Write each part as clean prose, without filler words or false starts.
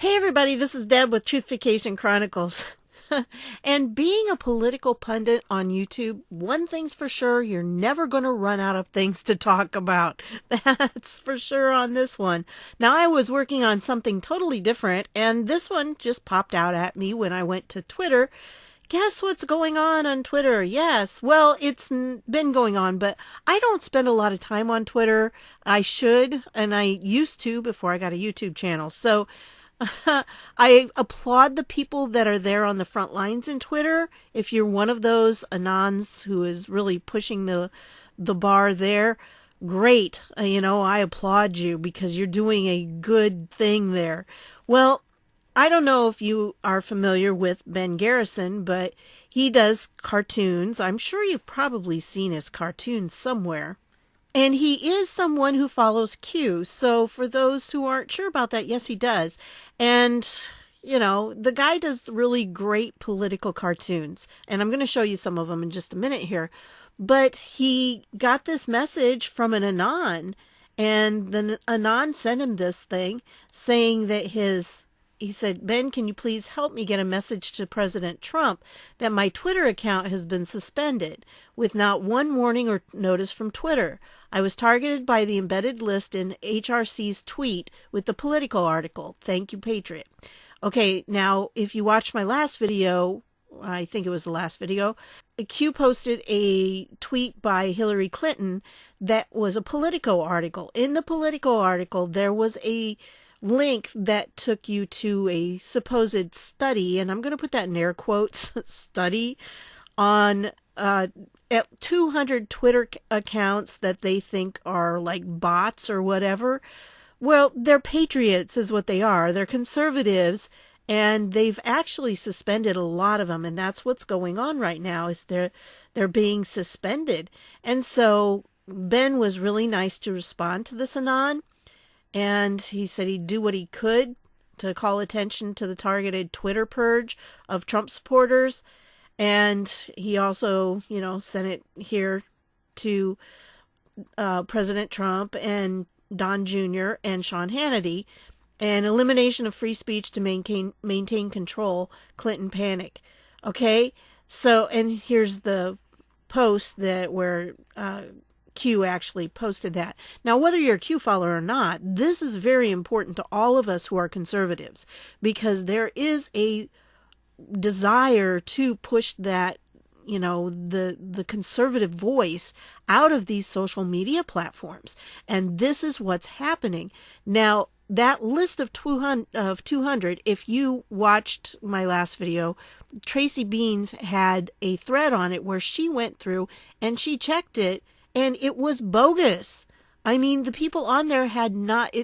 Hey everybody, this is Deb with Truthification Chronicles. And being a political pundit on YouTube, one thing's for sure, you're never going to run out of things to talk about. That's for sure on this one. Now, I was working on something totally different, and this one just popped out at me when I went to Twitter. Guess what's going on Twitter? Yes, well, it's been going on, but I don't spend a lot of time on Twitter. I should, and I used to before I got a YouTube channel. So I applaud the people that are there on the front lines in Twitter. If you're one of those Anons who is really pushing the bar there, great. I applaud you because you're doing a good thing there. Well, I don't know if you are familiar with Ben Garrison, but he does cartoons. I'm sure you've probably seen his cartoons somewhere. And he is someone who follows Q. So for those who aren't sure about that, yes, he does. And, the guy does really great political cartoons. And I'm going to show you some of them in just a minute here. But he got this message from an Anon. And the Anon sent him this thing saying that he said, Ben, can you please help me get a message to President Trump that my Twitter account has been suspended with not one warning or notice from Twitter. I was targeted by the embedded list in HRC's tweet with the political article. Thank you, Patriot. Okay, now, if you watched my last video, I think it was the last video, Q posted a tweet by Hillary Clinton that was a Politico article. In the Politico article, there was a link that took you to a supposed study, and I'm going to put that in air quotes, study on 200 Twitter accounts that they think are like bots or whatever. Well, they're patriots is what they are. They're conservatives, and they've actually suspended a lot of them, and that's what's going on right now is they're being suspended. And so Ben was really nice to respond to this Anon. And he said he'd do what he could to call attention to the targeted Twitter purge of Trump supporters. And he also, sent it here to President Trump and Don Jr. and Sean Hannity. And elimination of free speech to maintain control, Clinton panic. Okay, so, and here's the post where Q actually posted that. Now, whether you're a Q follower or not, this is very important to all of us who are conservatives, because there is a desire to push that, the conservative voice out of these social media platforms. And this is what's happening. Now, that list of 200, if you watched my last video, Tracy Beans had a thread on it where she went through and she checked it, and it was bogus. I mean, the people on there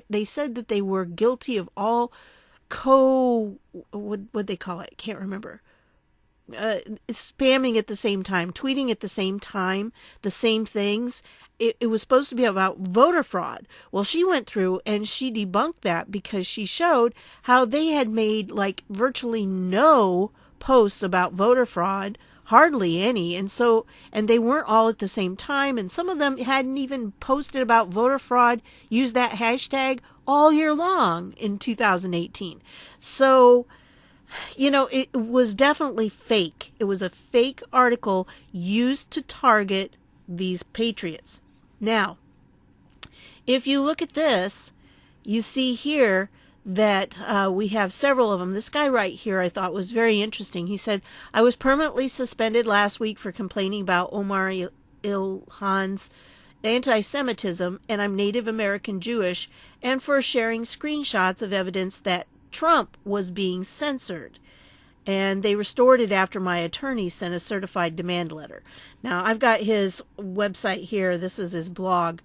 they said that they were guilty of all what'd they call it? Can't remember. Spamming at the same time, tweeting at the same time, the same things. It was supposed to be about voter fraud. Well, she went through and she debunked that because she showed how they had made like virtually no posts about voter fraud, hardly any, and they weren't all at the same time, and some of them hadn't even posted about voter fraud, used that hashtag all year long in 2018. So, it was definitely fake. It was a fake article used to target these patriots. Now, if you look at this, you see here that we have several of them. This guy right here I thought was very interesting. He said, I was permanently suspended last week for complaining about Omar Ilhan's anti-Semitism, and I'm Native American Jewish, and for sharing screenshots of evidence that Trump was being censored. And they restored it after my attorney sent a certified demand letter. Now, I've got his website here. This is his blog,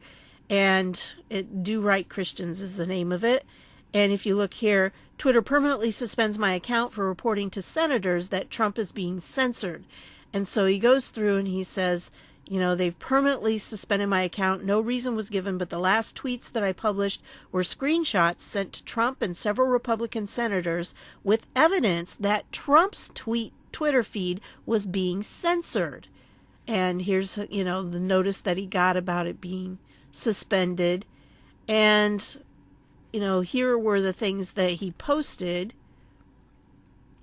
and Do Right Christians is the name of it. And if you look here, Twitter permanently suspends my account for reporting to senators that Trump is being censored. And so he goes through and he says, they've permanently suspended my account. No reason was given, but the last tweets that I published were screenshots sent to Trump and several Republican senators with evidence that Trump's Twitter feed was being censored. And here's, the notice that he got about it being suspended. And here were the things that he posted,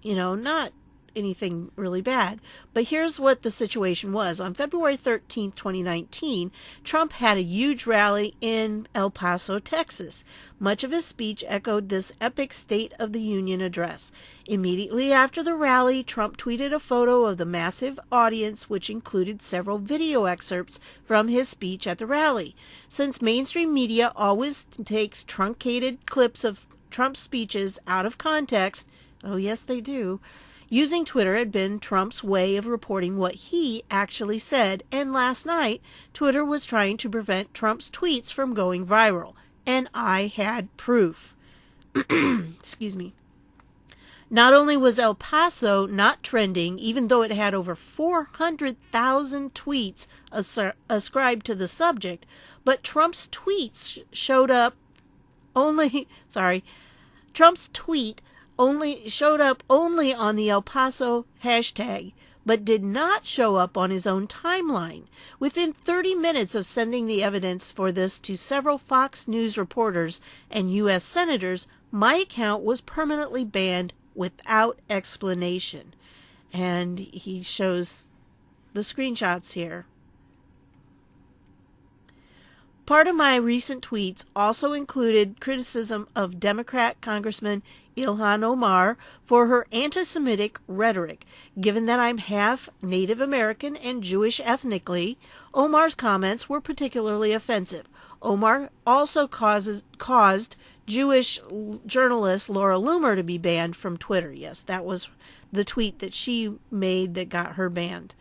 not anything really bad. But here's what the situation was. On February 13th, 2019, Trump had a huge rally in El Paso, Texas. Much of his speech echoed this epic State of the Union address. Immediately after the rally, Trump tweeted a photo of the massive audience, which included several video excerpts from his speech at the rally. Since mainstream media always takes truncated clips of Trump's speeches out of context, oh yes they do, using Twitter had been Trump's way of reporting what he actually said, and last night, Twitter was trying to prevent Trump's tweets from going viral, and I had proof. Excuse me. Not only was El Paso not trending, even though it had over 400,000 tweets ascribed to the subject, but Trump's tweets showed up only, Trump's tweet showed up only on the El Paso hashtag, but did not show up on his own timeline. Within 30 minutes of sending the evidence for this to several Fox News reporters and U.S. senators, my account was permanently banned without explanation. And he shows the screenshots here. Part of my recent tweets also included criticism of Democrat Congressman Ilhan Omar for her anti-Semitic rhetoric. Given that I'm half Native American and Jewish ethnically, Omar's comments were particularly offensive. Omar also caused Jewish journalist Laura Loomer to be banned from Twitter. Yes, that was the tweet that she made that got her banned.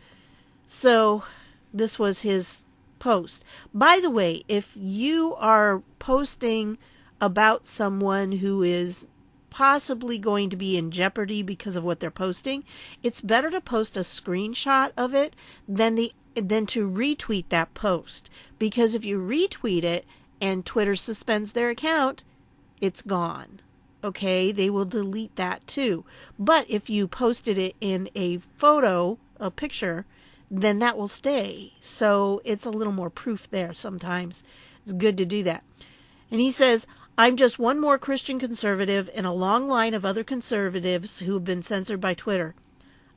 So this was his post. By the way, if you are posting about someone who is possibly going to be in jeopardy because of what they're posting, it's better to post a screenshot of it than to retweet that post. Because if you retweet it and Twitter suspends their account, it's gone. Okay, they will delete that too. But if you posted it in a photo, a picture, then that will stay. So it's a little more proof there sometimes. It's good to do that. And he says, I'm just one more Christian conservative in a long line of other conservatives who have been censored by Twitter.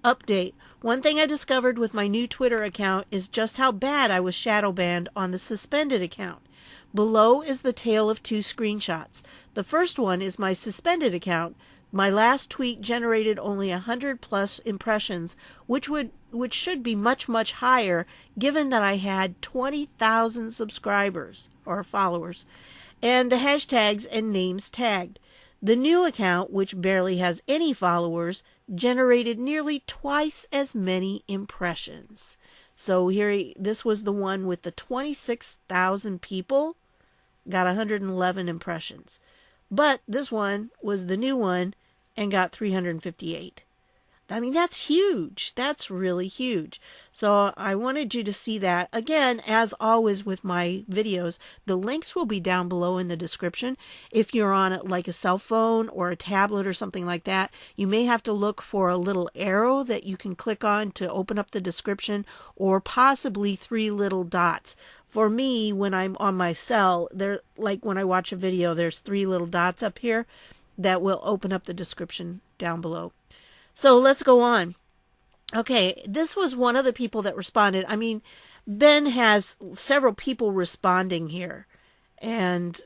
Update. One thing I discovered with my new Twitter account is just how bad I was shadow banned on the suspended account. Below is the tale of two screenshots. The first one is my suspended account. My last tweet generated only 100 plus impressions, which should be much, much higher given that I had 20,000 subscribers or followers and the hashtags and names tagged. The new account, which barely has any followers, generated nearly twice as many impressions. So this was the one with the 26,000 people, got 111 impressions. But this one was the new one and got 358. I mean, that's huge. That's really huge. So I wanted you to see that. Again, as always with my videos, the links will be down below in the description. If you're on like a cell phone or a tablet or something like that, you may have to look for a little arrow that you can click on to open up the description, or possibly 3 little dots. For me, when I'm on my cell, like when I watch a video, there's 3 little dots up here that will open up the description down below. So let's go on. Okay, this was one of the people that responded. I mean, Ben has several people responding here. And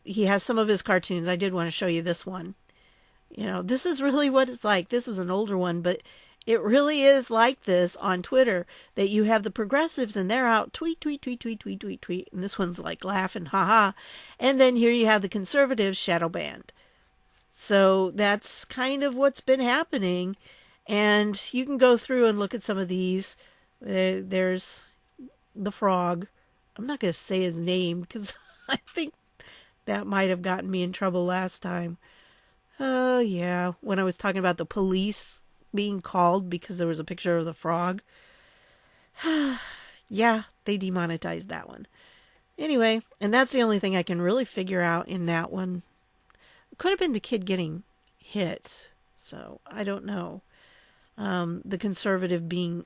he has some of his cartoons. I did want to show you this one. This is really what it's like. This is an older one, but it really is like this on Twitter, that you have the progressives and they're out tweet, tweet, tweet, tweet, tweet, tweet, tweet. And this one's like laughing, haha. And then here you have the conservatives shadow banned. So that's kind of what's been happening. And you can go through and look at some of these. There's the frog. I'm not going to say his name because I think that might have gotten me in trouble last time. Oh, yeah. When I was talking about the police being called because there was a picture of the frog. Yeah, they demonetized that one. Anyway, and that's the only thing I can really figure out in that one. Could have been the kid getting hit, so I don't know. The conservative being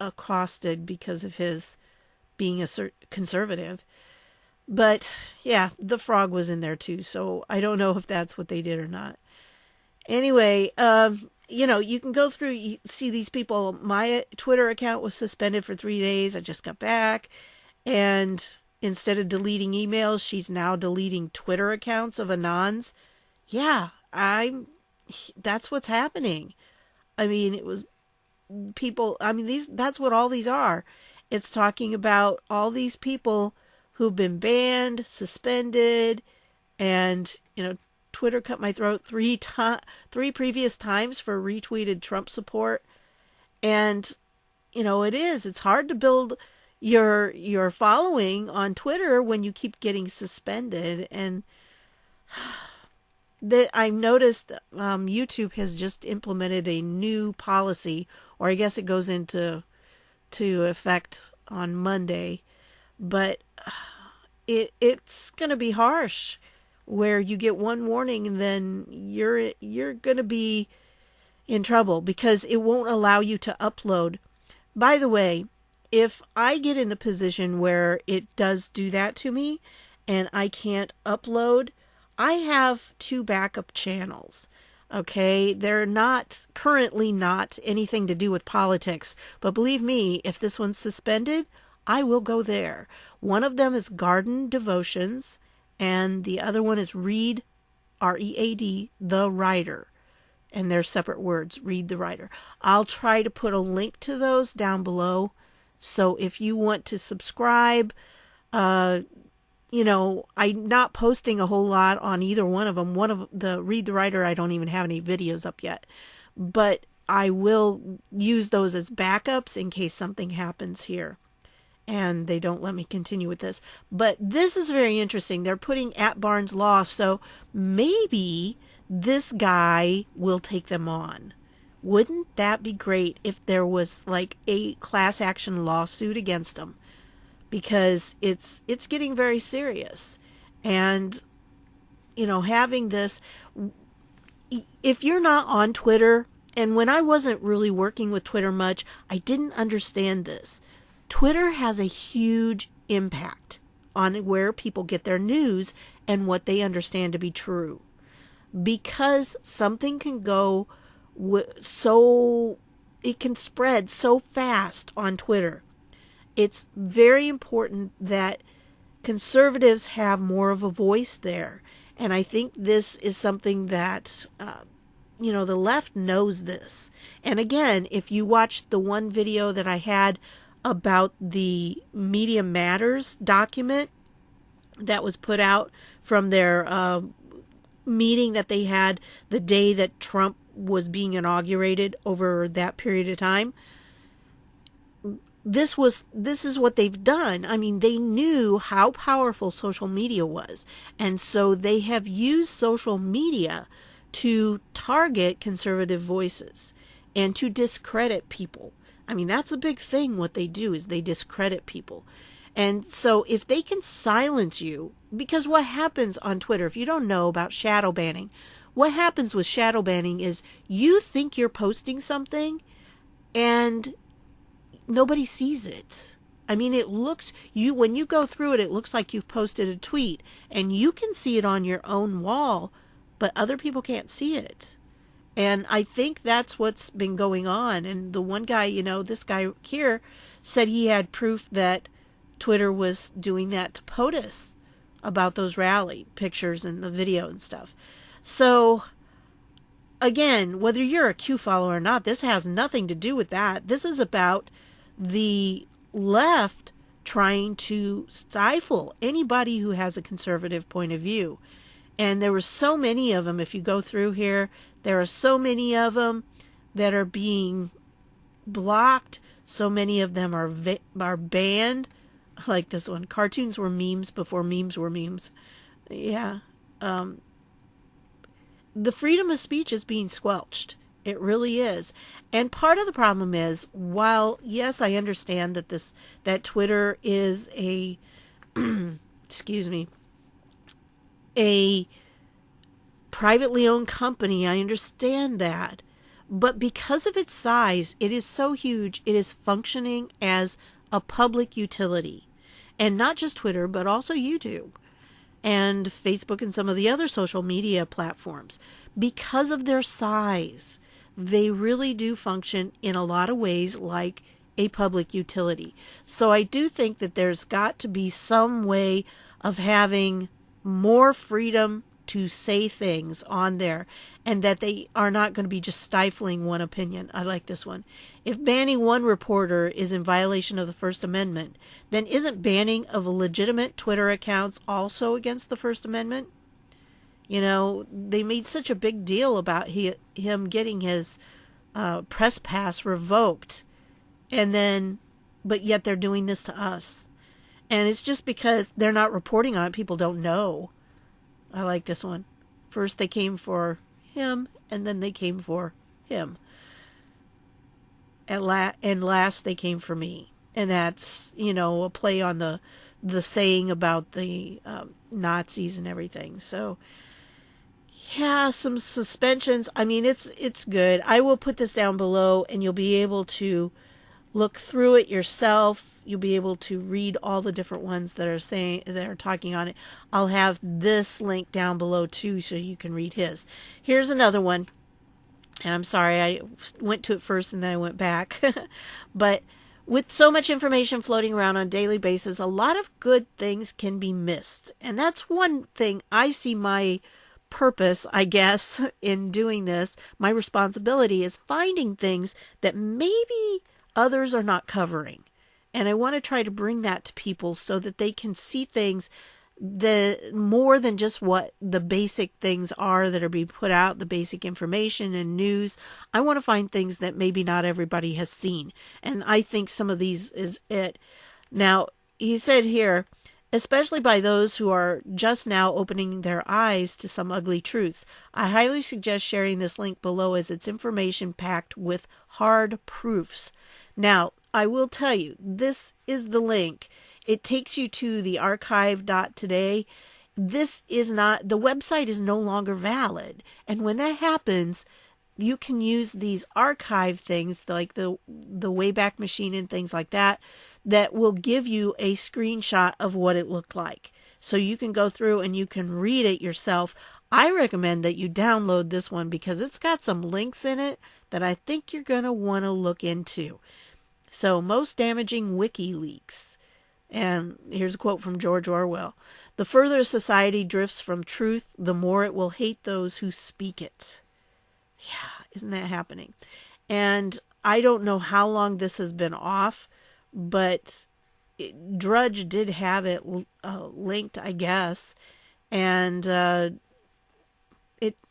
accosted because of his being a conservative. But yeah, the frog was in there too, so I don't know if that's what they did or not. Anyway, you can go through, you see these people. My Twitter account was suspended for 3 days. I just got back. And instead of deleting emails, she's now deleting Twitter accounts of Anons. Yeah, that's what's happening. I mean, it was people, I mean, that's what all these are. It's talking about all these people who've been banned, suspended, and, Twitter cut my throat three previous times for retweeted Trump support. And, it's hard to build your following on Twitter when you keep getting suspended. And I've noticed YouTube has just implemented a new policy, or I guess it goes into effect on Monday, but it's going to be harsh, where you get one warning and then you're going to be in trouble because it won't allow you to upload. By the way, if I get in the position where it does do that to me and I can't upload, I have 2 backup channels. Okay, they're currently not anything to do with politics, but believe me, if this one's suspended, I will go there. One of them is Garden Devotions, and the other one is Read, R-E-A-D, the Writer. And they're separate words, Read the Writer. I'll try to put a link to those down below. So if you want to subscribe, I'm not posting a whole lot on either one of them. One of the Read the Writer, I don't even have any videos up yet. But I will use those as backups in case something happens here and they don't let me continue with this. But this is very interesting. They're putting at Barnes Law, so maybe this guy will take them on. Wouldn't that be great if there was like a class action lawsuit against them? Because it's getting very serious. And, having this, if you're not on Twitter, and when I wasn't really working with Twitter much, I didn't understand this. Twitter has a huge impact on where people get their news and what they understand to be true. Because something can go it can spread so fast on Twitter. It's very important that conservatives have more of a voice there. And I think this is something that, the left knows this. And again, if you watch the one video that I had about the Media Matters document that was put out from their meeting that they had the day that Trump was being inaugurated over that period of time, this is what they've done. I mean, they knew how powerful social media was, and so they have used social media to target conservative voices and to discredit people. I mean, that's a big thing. What they do is they discredit people. And so if they can silence you, because what happens on Twitter, if you don't know about shadow banning, what happens with shadow banning is you think you're posting something and nobody sees it. I mean, when you go through it, it looks like you've posted a tweet and you can see it on your own wall, but other people can't see it. And I think that's what's been going on. And the one guy, this guy here said he had proof that Twitter was doing that to POTUS about those rally pictures and the video and stuff. So, again, whether you're a Q follower or not, this has nothing to do with that. This is about the left trying to stifle anybody who has a conservative point of view. And there were so many of them. If you go through here, there are so many of them that are being blocked. So many of them are banned. Like this one, cartoons were memes before memes were memes. Yeah. The freedom of speech is being squelched. It really is. And part of the problem is, while, yes, I understand that Twitter is a, excuse me, a privately owned company, I understand that. But because of its size, it is so huge, it is functioning as a public utility. And not just Twitter, but also YouTube and Facebook and some of the other social media platforms. Because of their size, they really do function in a lot of ways like a public utility. So I do think that there's got to be some way of having more freedom to say things on there, and that they are not going to be just stifling one opinion. I like this one. If banning one reporter is in violation of the First Amendment, then isn't banning of legitimate Twitter accounts also against the First Amendment? You know, they made such a big deal about him getting his press pass revoked, and then, but yet they're doing this to us. And it's just because they're not reporting on it. People don't know. I like this one. First they came for him, and then they came for him. And last they came for me. And that's, you know, a play on the saying about the Nazis and everything. So, yeah, some suspensions. I mean, it's good. I will put this down below, and you'll be able to look through it yourself. You'll be able to read all the different ones that are talking on it. I'll have this link down below too, so you can read his. Here's another one, and I'm sorry I went to it first and then I went back. But with so much information floating around on a daily basis, a lot of good things can be missed. And that's one thing I see my purpose, I guess, in doing this. My responsibility is finding things that maybe others are not covering. And I want to try to bring that to people so that they can see things more than just what the basic things are that are being put out, the basic information and news. I want to find things that maybe not everybody has seen. And I think some of these is it. Now, he said here, especially by those who are just now opening their eyes to some ugly truths, I highly suggest sharing this link below, as it's information packed with hard proofs. Now, I will tell you, this is the link. It takes you to the archive.today. This is not, the website is no longer valid. And when that happens, you can use these archive things like the Wayback Machine and things like that, that will give you a screenshot of what it looked like. So you can go through and you can read it yourself. I recommend that you download this one because it's got some links in it that I think you're going to want to look into. So, most damaging Wikileaks. And here's a quote from George Orwell. The further society drifts from truth, the more it will hate those who speak it. Yeah, isn't that happening? And I don't know how long this has been off, but Drudge did have it linked, I guess. And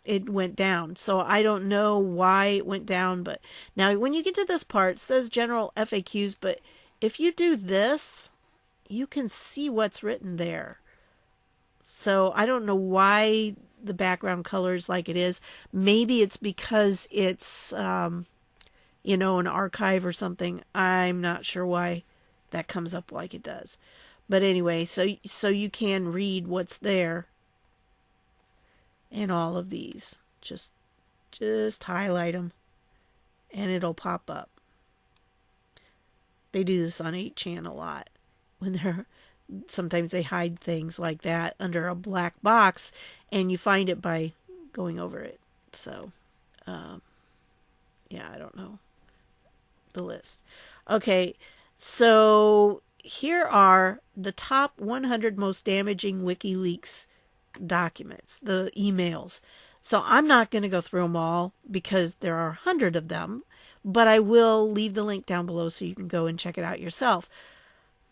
it went down. So I don't know why it went down, but now when you get to this part, it says general FAQs, but if you do this, you can see what's written there. So I don't know why the background color is like it is. Maybe it's because it's, you know, an archive or something. I'm not sure why that comes up like it does. But anyway, so you can read what's there. In all of these, just highlight them and it'll pop up. They do this on 8chan a lot. Sometimes they hide things like that under a black box, and you find it by going over it. So, yeah, I don't know the list. Okay, so here are the top 100 most damaging WikiLeaks documents, the emails. So I'm not going to go through them all because there are 100 of them, but I will leave the link down below so you can go and check it out yourself.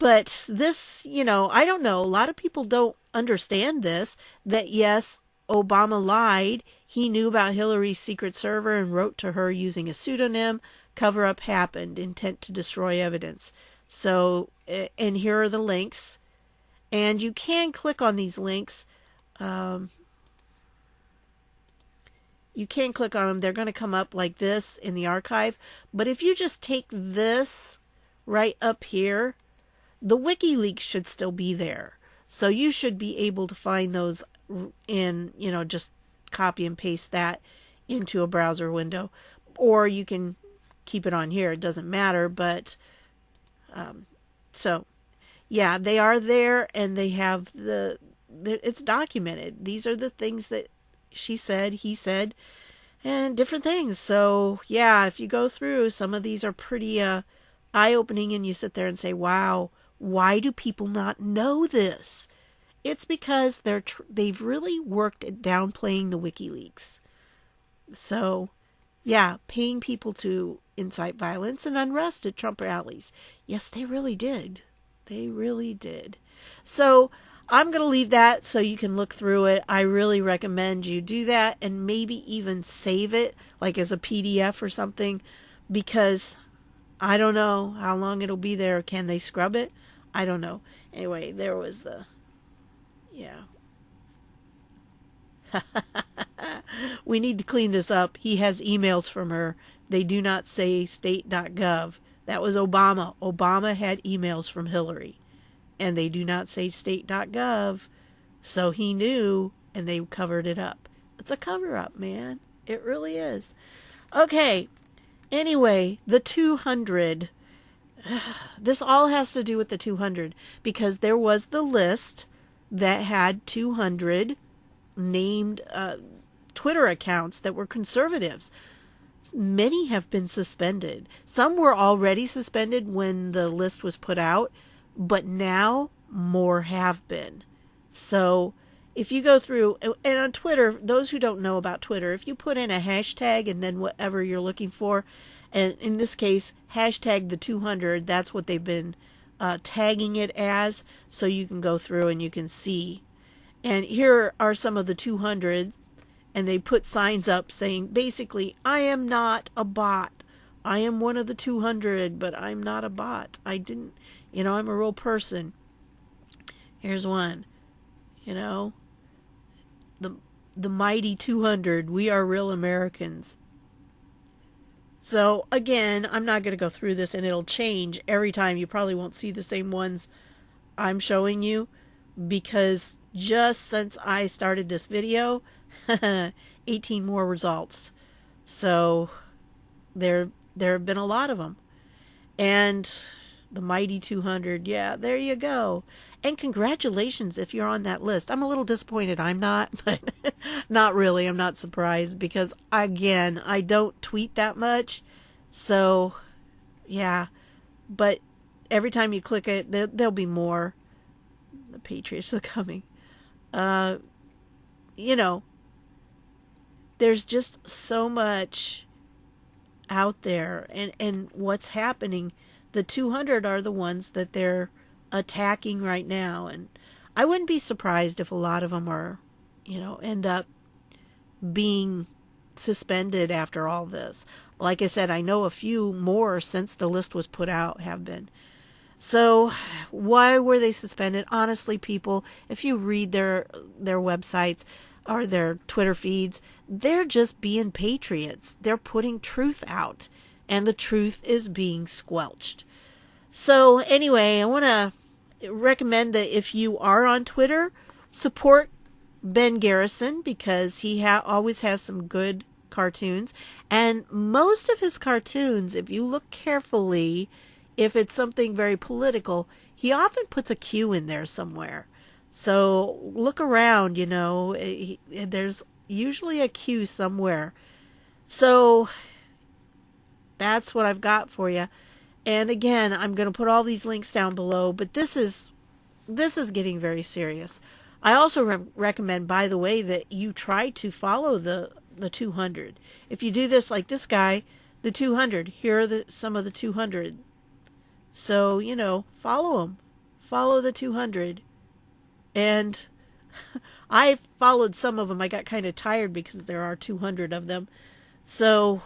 But this, you know, I don't know. A lot of people don't understand this, that yes, Obama lied. He knew about Hillary's secret server and wrote to her using a pseudonym. Cover-up happened. Intent to destroy evidence. So, and here are the links. And you can click on these links. You can click on them. They're going to come up like this in the archive. But if you just take this right up here, the WikiLeaks should still be there. So you should be able to find those in, you know, just copy and paste that into a browser window. Or you can keep it on here. It doesn't matter. But so yeah, they are there, and they have it's documented. These are the things that she said, he said, and different things. So yeah, if you go through, some of these are pretty eye-opening, and you sit there and say, wow, why do people not know this? It's because they've really worked at downplaying the Wikileaks. So yeah, paying people to incite violence and unrest at Trump rallies. Yes, they really did. They really did. So I'm going to leave that so you can look through it. I really recommend you do that, and maybe even save it like as a PDF or something, because I don't know how long it'll be there. Can they scrub it? I don't know. Anyway, there was yeah. We need to clean this up. He has emails from her. They do not say state.gov. That was Obama. Obama had emails from Hillary, and they do not say state.gov. So he knew, and they covered it up. It's a cover-up, man. It really is. Okay. Anyway, the 200. This all has to do with the 200, because there was the list that had 200 named Twitter accounts that were conservatives. Many have been suspended. Some were already suspended when the list was put out, but now more have been. So if you go through, and on Twitter, those who don't know about Twitter, if you put in a hashtag and then whatever you're looking for, and in this case, hashtag the 200, that's what they've been tagging it as, so you can go through and you can see. And here are some of the 200, and they put signs up saying, basically, I am not a bot. I am one of the 200, but I'm not a bot. I'm a real person. Here's one, the mighty 200, we are real Americans. So again, I'm not going to go through this, and it'll change every time. You probably won't see the same ones I'm showing you, because just since I started this video, 18 more results. So there have been a lot of them. And the mighty 200, yeah, there you go. And congratulations if you're on that list. I'm a little disappointed I'm not, but not really. I'm not surprised, because, again, I don't tweet that much. So, yeah. But every time you click it, there'll be more. The Patriots are coming. There's just so much out there, and what's happening. The 200 are the ones that they're attacking right now, and I wouldn't be surprised if a lot of them are, end up being suspended after all this. Like I said, I know a few more since the list was put out have been. So why were they suspended? Honestly, people, if you read their websites or their Twitter feeds, they're just being patriots. They're putting truth out, and the truth is being squelched. So anyway, I want to recommend that if you are on Twitter, support Ben Garrison, because he always has some good cartoons. And most of his cartoons, if you look carefully, if it's something very political, he often puts a Q in there somewhere. So look around, there's usually a Q somewhere. So that's what I've got for you. And again, I'm going to put all these links down below, but this is getting very serious. I also recommend, by the way, that you try to follow the 200. If you do this like this guy, the 200, here are some of the 200. So, follow them. Follow the 200. And I followed some of them. I got kind of tired because there are 200 of them. So,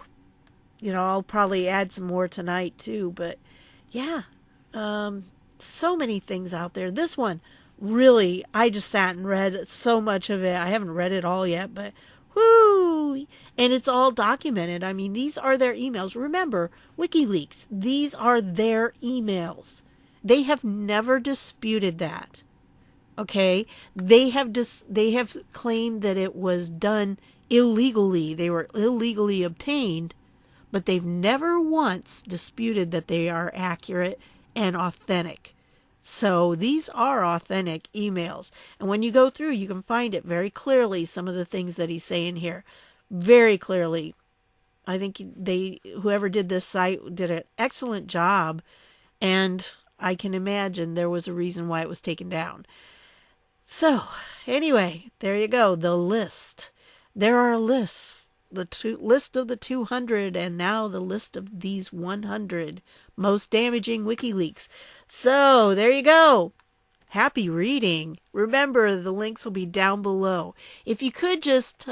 I'll probably add some more tonight too. But yeah, so many things out there. This one, really, I just sat and read so much of it. I haven't read it all yet, but whoo! And it's all documented. I mean, these are their emails. Remember, WikiLeaks, these are their emails. They have never disputed that. Okay? They have claimed that it was done illegally. They were illegally obtained, but they've never once disputed that they are accurate and authentic. So these are authentic emails. And when you go through, you can find it very clearly, some of the things that he's saying here. Very clearly. I think whoever did this site did an excellent job. And I can imagine there was a reason why it was taken down. So, anyway, there you go. The list. There are lists. The list of the 200 and now the list of these 100 most damaging Wikileaks. So, there you go. Happy reading. Remember, the links will be down below. If you could just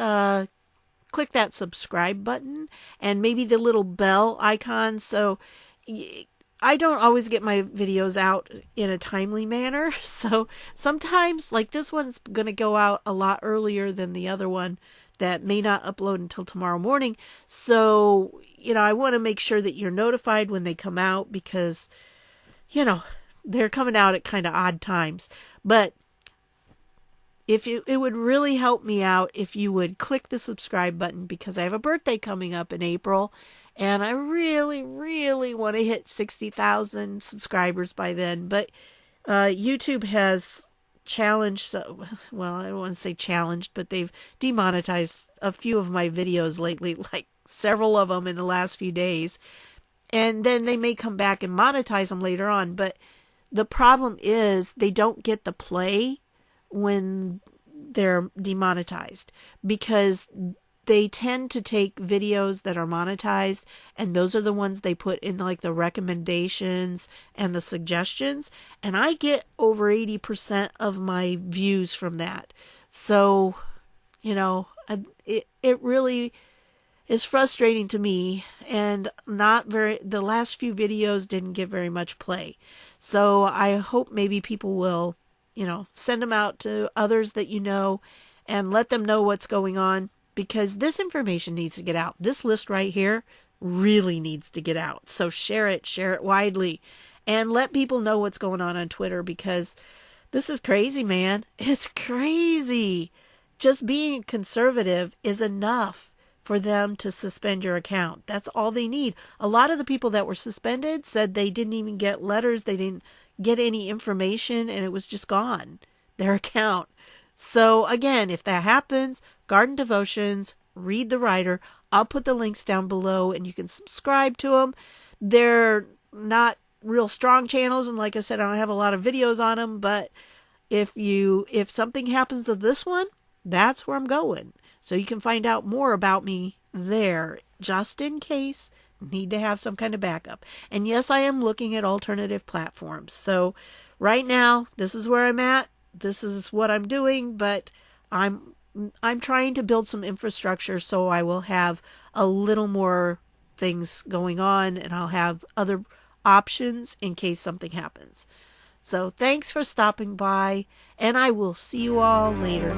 click that subscribe button and maybe the little bell icon. So, I don't always get my videos out in a timely manner. So sometimes, like this one's going to go out a lot earlier than the other one that may not upload until tomorrow morning. So, I want to make sure that you're notified when they come out because, they're coming out at kind of odd times. But it would really help me out if you would click the subscribe button because I have a birthday coming up in April. And I really, really want to hit 60,000 subscribers by then. But YouTube has challenged, well, I don't want to say challenged, but they've demonetized a few of my videos lately, like several of them in the last few days. And then they may come back and monetize them later on. But the problem is they don't get the play when they're demonetized because they tend to take videos that are monetized and those are the ones they put in like the recommendations and the suggestions. And I get over 80% of my views from that. So, it really is frustrating to me and the last few videos didn't get very much play. So I hope maybe people will, send them out to others that and let them know what's going on. Because this information needs to get out. This list right here really needs to get out. So share it widely. And let people know what's going on Twitter because this is crazy, man. It's crazy. Just being conservative is enough for them to suspend your account. That's all they need. A lot of the people that were suspended said they didn't even get letters. They didn't get any information and it was just gone. Their account. So again, if that happens, Garden Devotions, read the writer. I'll put the links down below and you can subscribe to them. They're not real strong channels. And like I said, I don't have a lot of videos on them. But if something happens to this one, that's where I'm going. So you can find out more about me there just in case. Need to have some kind of backup. And yes, I am looking at alternative platforms. So right now, this is where I'm at. This is what I'm doing, but I'm trying to build some infrastructure so I will have a little more things going on and I'll have other options in case something happens. So thanks for stopping by and I will see you all later.